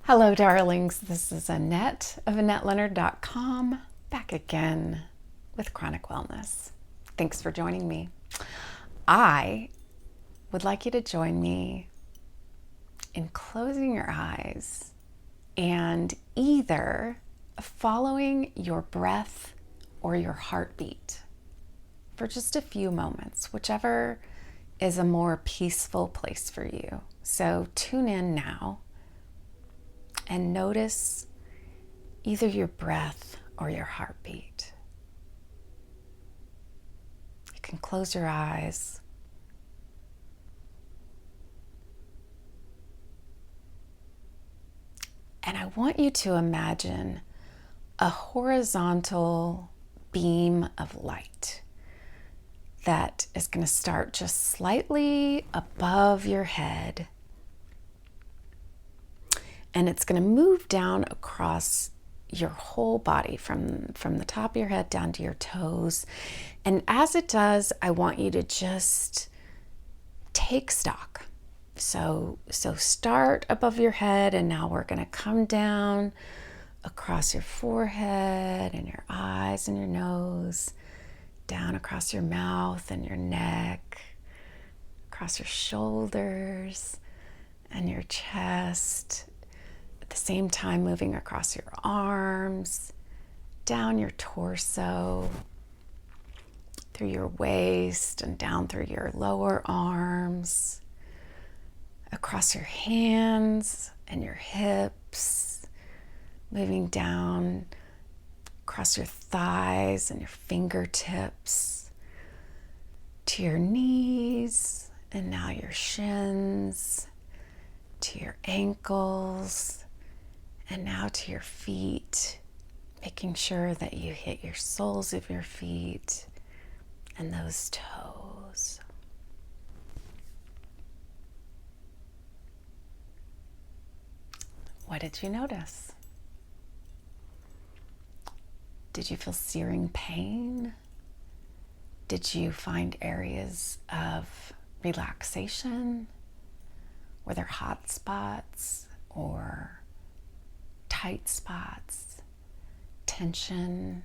Hello, darlings. This is Annette of AnnetteLeonard.com, back again with Chronic Wellness. Thanks for joining me. I would like you to join me in closing your eyes and either following your breath or your heartbeat for just a few moments, whichever is a more peaceful place for you. So tune in now and notice either your breath or your heartbeat. You can close your eyes. And I want you to imagine a horizontal beam of light that is going to start just slightly above your head. And it's going to move down across your whole body from the top of your head down to your toes. And as it does, I want you to just take stock. So start above your head, and now we're going to come down across your forehead and your eyes and your nose, down across your mouth and your neck, across your shoulders and your chest. At the same time, moving across your arms, down your torso, through your waist and down through your lower arms, across your hands and your hips, moving down across your thighs and your fingertips, to your knees, and now your shins, to your ankles, and now to your feet, making sure that you hit your soles of your feet and those toes. What did you notice? Did you feel searing pain? Did you find areas of relaxation? Were there hot spots or tight spots, tension,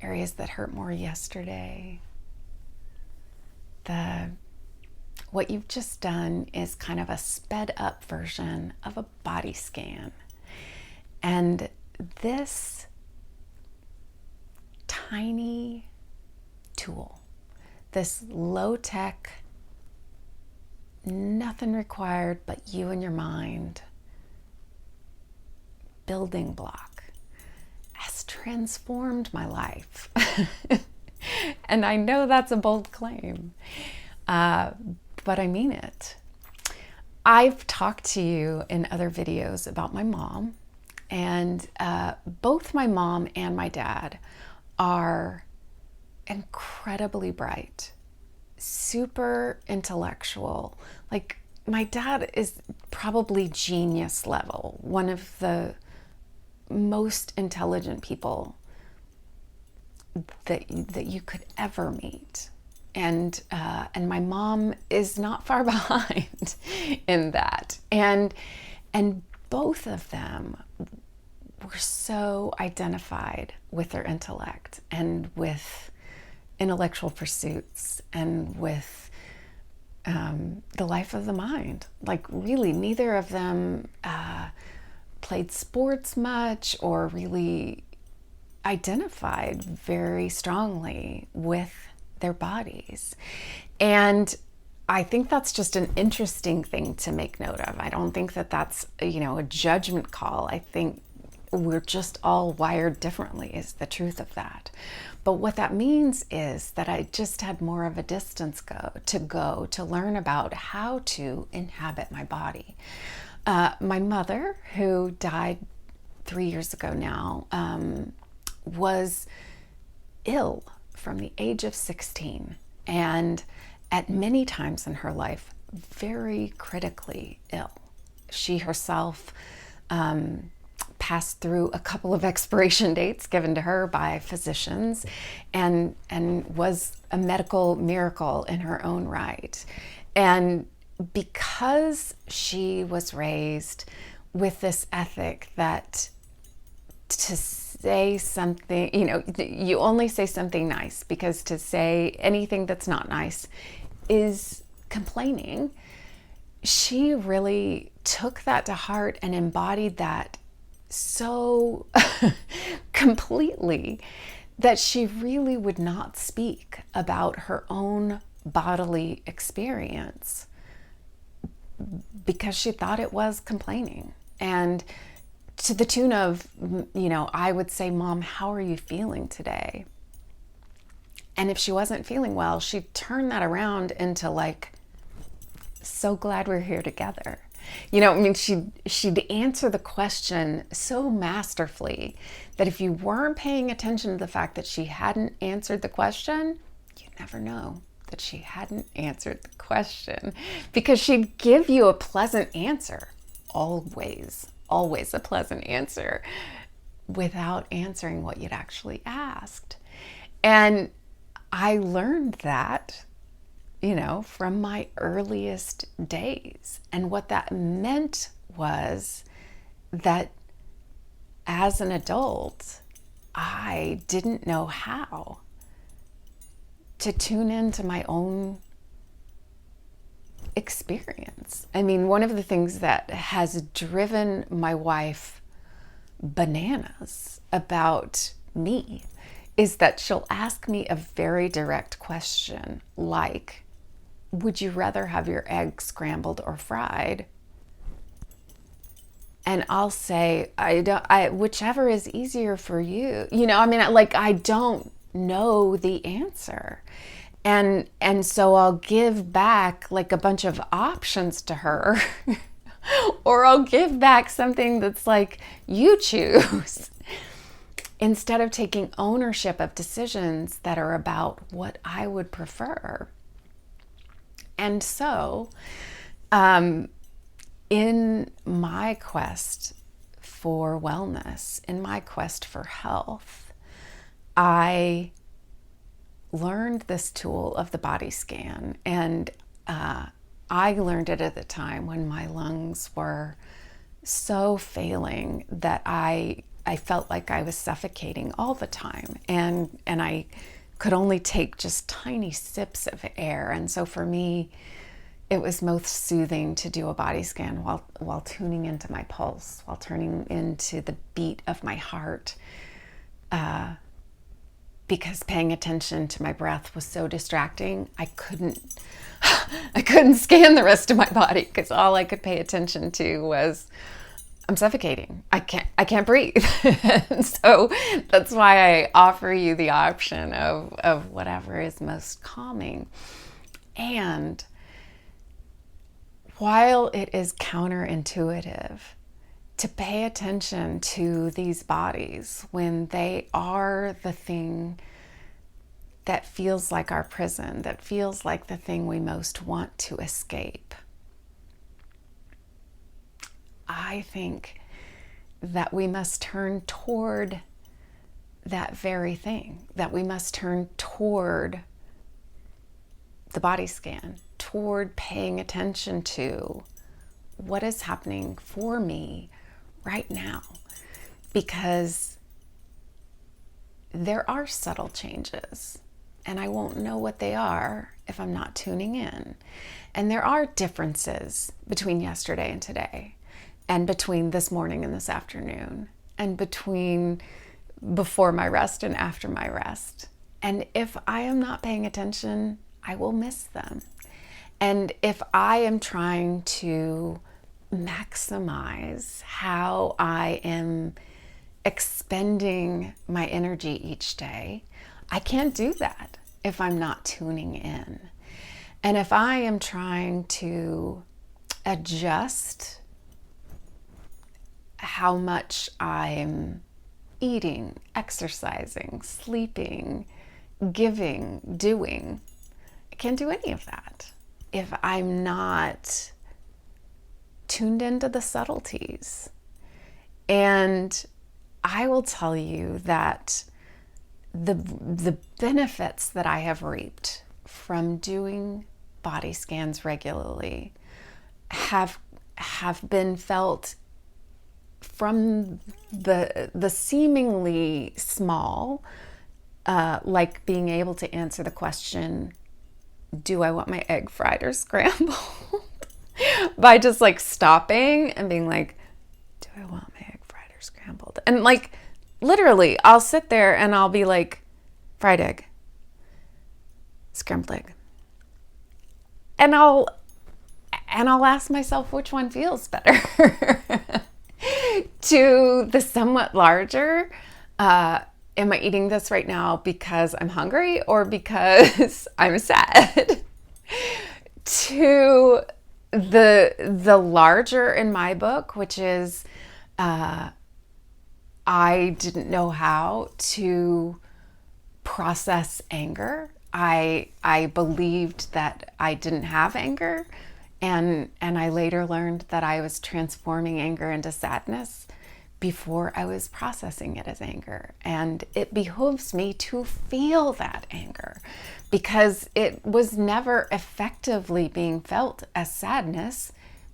areas that hurt more yesterday? What you've just done is kind of a sped up version of a body scan. And this tiny tool, this low-tech, nothing required but you and your mind, building block, has transformed my life. And I know that's a bold claim, but I mean it. I've talked to you in other videos about my mom, and both my mom and my dad are incredibly bright, super intellectual. Like, my dad is probably genius level, one of the most intelligent people that you could ever meet. And my mom is not far behind in that. And both of them were so identified with their intellect and with intellectual pursuits and with the life of the mind. Like, really, neither of them played sports much or really identified very strongly with their bodies. And I think that's just an interesting thing to make note of. I don't think that that's, a judgment call. I think we're just all wired differently is the truth of that. But what that means is that I just had more of a distance to learn about how to inhabit my body. My mother, who died 3 years ago now, was ill from the age of 16, and at many times in her life, very critically ill. She herself passed through a couple of expiration dates given to her by physicians, and was a medical miracle in her own right. And because she was raised with this ethic that to say something, you only say something nice, because to say anything that's not nice is complaining. She really took that to heart and embodied that so completely that she really would not speak about her own bodily experience because she thought it was complaining. And to the tune of, I would say, Mom, how are you feeling today? And if she wasn't feeling well, she'd turn that around into like, so glad we're here together. She'd answer the question so masterfully that if you weren't paying attention to the fact that she hadn't answered the question, you'd never know that she hadn't answered the question, because she'd give you a pleasant answer, always a pleasant answer, without answering what you'd actually asked. And I learned that from my earliest days. And what that meant was that as an adult, I didn't know how to tune into my own experience. One of the things that has driven my wife bananas about me is that she'll ask me a very direct question like, would you rather have your eggs scrambled or fried? And I'll say, whichever is easier for you. I don't know the answer. And so I'll give back like a bunch of options to her, or I'll give back something that's like, you choose, instead of taking ownership of decisions that are about what I would prefer. And so, in my quest for wellness, in my quest for health, I learned this tool of the body scan. And I learned it at the time when my lungs were so failing that I felt like I was suffocating all the time. And I could only take just tiny sips of air. And so for me, it was most soothing to do a body scan while tuning into my pulse, while turning into the beat of my heart, because paying attention to my breath was so distracting. I couldn't scan the rest of my body, because all I could pay attention to was, I'm suffocating. I can't breathe. So that's why I offer you the option of whatever is most calming. And while it is counterintuitive to pay attention to these bodies when they are the thing that feels like our prison, that feels like the thing we most want to escape, I think that we must turn toward that very thing, that we must turn toward the body scan, toward paying attention to what is happening for me right now. Because there are subtle changes, and I won't know what they are if I'm not tuning in. And there are differences between yesterday and today, and between this morning and this afternoon, and between before my rest and after my rest. And if I am not paying attention, I will miss them. And if I am trying to maximize how I am expending my energy each day, I can't do that if I'm not tuning in. And if I am trying to adjust how much I'm eating, exercising, sleeping, giving, doing, I can't do any of that if I'm not tuned into the subtleties. And I will tell you that the benefits that I have reaped from doing body scans regularly have been felt from the seemingly small, like being able to answer the question, do I want my egg fried or scrambled? By just like stopping and being like, do I want my egg fried or scrambled? And like literally I'll sit there and I'll be like, fried egg, scrambled egg. And I'll ask myself which one feels better. To the somewhat larger, am I eating this right now because I'm hungry or because I'm sad? To the larger in my book, which is I didn't know how to process anger. I believed that I didn't have anger, and I later learned that I was transforming anger into sadness before I was processing it as anger. And it behooves me to feel that anger because it was never effectively being felt as sadness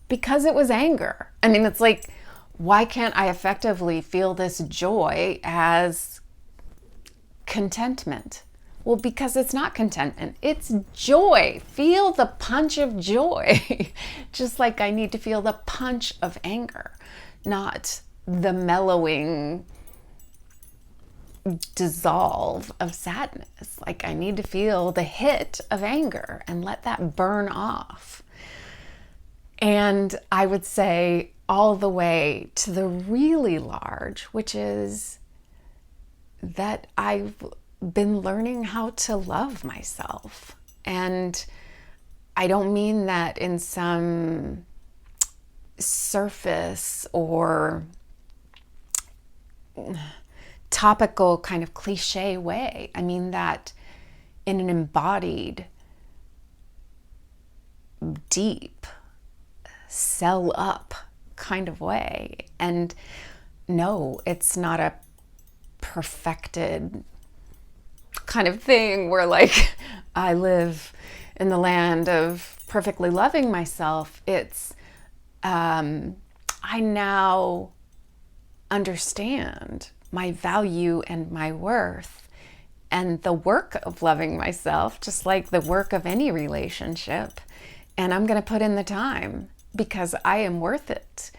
because it was anger. I mean, it's like, why can't I effectively feel this joy as contentment? Well, because it's not contentment, it's joy. Feel the punch of joy. Just like I need to feel the punch of anger, not the mellowing dissolve of sadness. Like I need to feel the hit of anger and let that burn off. And I would say all the way to the really large, which is that I've been learning how to love myself. And I don't mean that in some surface or topical kind of cliche way. I mean that in an embodied, deep, cell up kind of way. And no, it's not a perfected kind of thing where like I live in the land of perfectly loving myself. It's I now understand my value and my worth, and the work of loving myself, just like the work of any relationship. And I'm going to put in the time because I am worth it,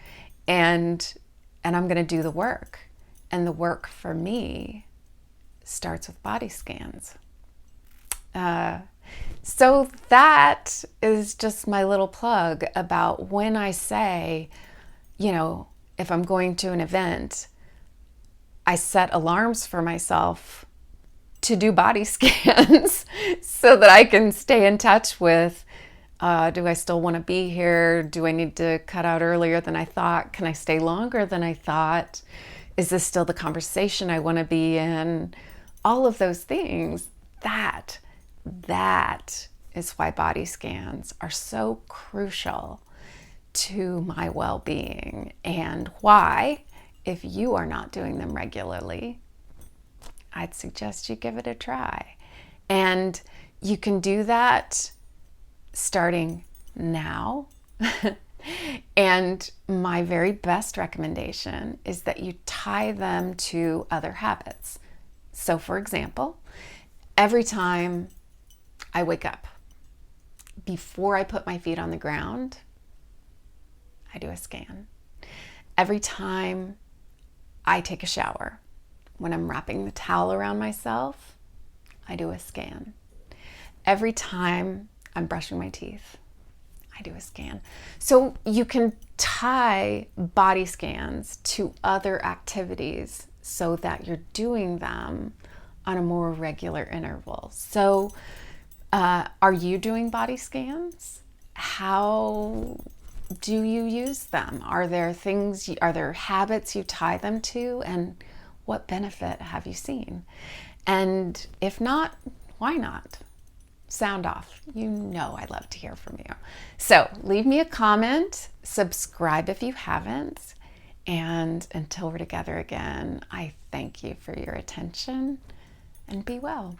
and I'm going to do the work. And the work for me starts with body scans. So that is just my little plug about when I say, you know, if I'm going to an event, I set alarms for myself to do body scans so that I can stay in touch with, do I still want to be here? Do I need to cut out earlier than I thought? Can I stay longer than I thought? Is this still the conversation I want to be in? All of those things, that is why body scans are so crucial to my well-being, and why, if you are not doing them regularly, I'd suggest you give it a try. And you can do that starting now. And my very best recommendation is that you tie them to other habits. So for example, every time I wake up, before I put my feet on the ground, I do a scan. Every time I take a shower, when I'm wrapping the towel around myself, I do a scan. Every time I'm brushing my teeth, I do a scan. So you can tie body scans to other activities so that you're doing them on a more regular interval. So are you doing body scans? How do you use them? Are there habits you tie them to? And what benefit have you seen? And if not, why not? Sound off. You know I'd love to hear from you. So leave me a comment, subscribe if you haven't, and until we're together again, I thank you for your attention, and be well.